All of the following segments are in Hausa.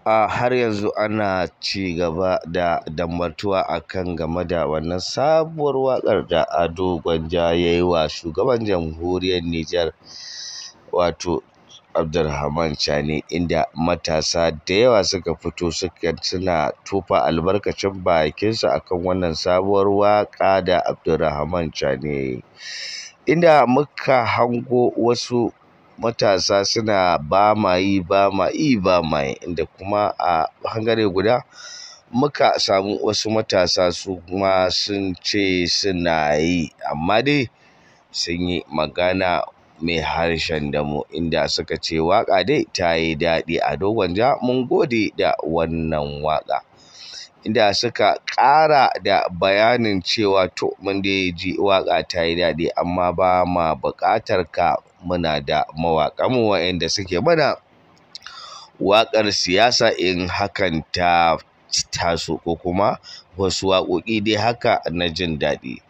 har yanzu ana ci gaba da dambartuwa akan game da wannan sabuwar waƙar da Ado Gwanja ya yi wa shugaban jamhuriyar Nijar wato Abdurrahman Chani, inda matasa da yawa suka fito suna tofa albarkacin bakinsu akan wannan sabuwar waƙa da Abdurrahman Chani ya yi, inda muka hango wasu matasa suna ba ma yi, inda kuma a ɓangare guda muka samu wasu matasa su kuma sun ce suna yi, amma dai sun yi magana mai harshen damo, inda suka ce waƙa dai ta yi daɗi. Ado Gwanja mun gode da wannan waƙa, inda suka ƙara da bayanin cewa to mun dai ji waƙa ta yi daɗi, amma ba ma buƙatar ka, muna da mawaƙanmu waɗanda suke mana waƙar siyasa in hakan ta taso, ko kuma wasu waƙoƙi dai haka na jin daɗi.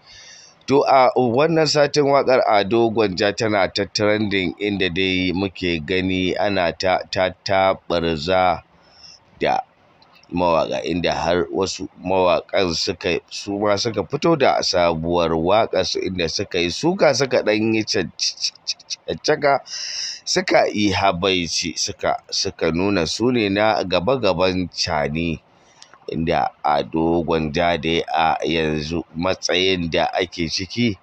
To a wannan satin waƙar Ado Gwanja tana ta trending, inda dai muke gani ana ta taɓarza da mawaƙa, inda har wasu mawaƙan suka fito da sabuwar waƙarsu, inda suka yi suka, suka ɗan yi caccaka, suka yi habaici, suka nuna su ne na gaba-gaban Chani, inda Ado Gwanja dai a yanzu matsayin da ake ciki,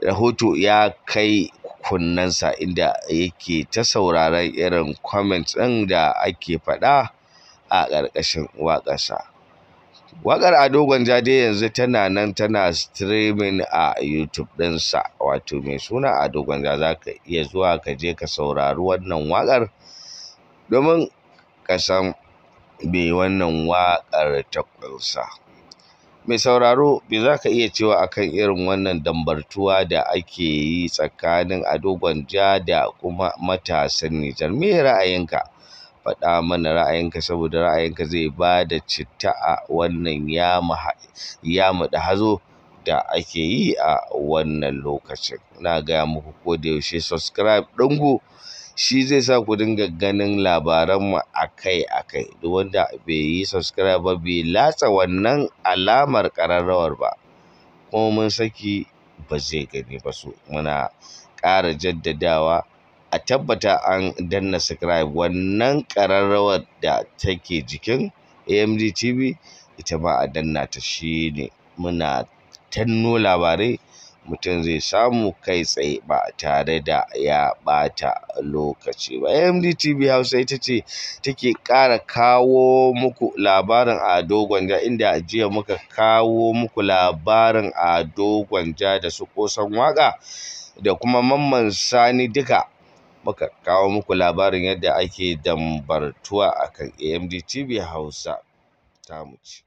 rahoto ya kai kunnensa, inda yake ta sauraron irin comments ɗin da ake faɗa a ƙarƙashin waƙarsa. Waƙar Ado Gwanja dai yanzu tana nan tana streaming a YouTube ɗinsa, wato mai suna Ado Gwanja. Za ka iya zuwa ka je ka saurari wannan waƙar domin ka san me wannan waƙar ta ƙunsa. Mai sauraro, me za ka iya cewa akan irin wannan dambartuwa da ake yi tsakanin Ado Gwanja da kuma matasan Nijar? Me ra'ayinka? Faɗa mana ra'ayinka, saboda ra'ayinka zai ba da citta a wannan yamuɗa hazo da ake yi a wannan lokacin. Na gaya muku ko da yaushe subscribe ɗinku shi zai sa ku dinga ganin labaranmu akai-akai. Duk wanda bai yi subscribe ba, bai latsa wannan alamar ƙararrawar ba, kuma mun saki ba zai gani ba. So muna ƙara jaddadawa a tabbata an danna subscribe, wannan ƙararrawar da take jikin AMD TV ita ma a danna ta, shine muna tanno labarai mutum zai samu kai tsaye ba tare da ya ɓata lokaci ba. AMD TV Hausa ita ce take ƙara kawo muku labarin Ado Gwanja, inda jiya muka kawo muku labarin Ado Gwanja da su Ƙosan Waƙa da kuma Mamman Sani, duka muka kawo muku labarin yadda ake dambartuwa akan AMD TV Hausa tamu ce.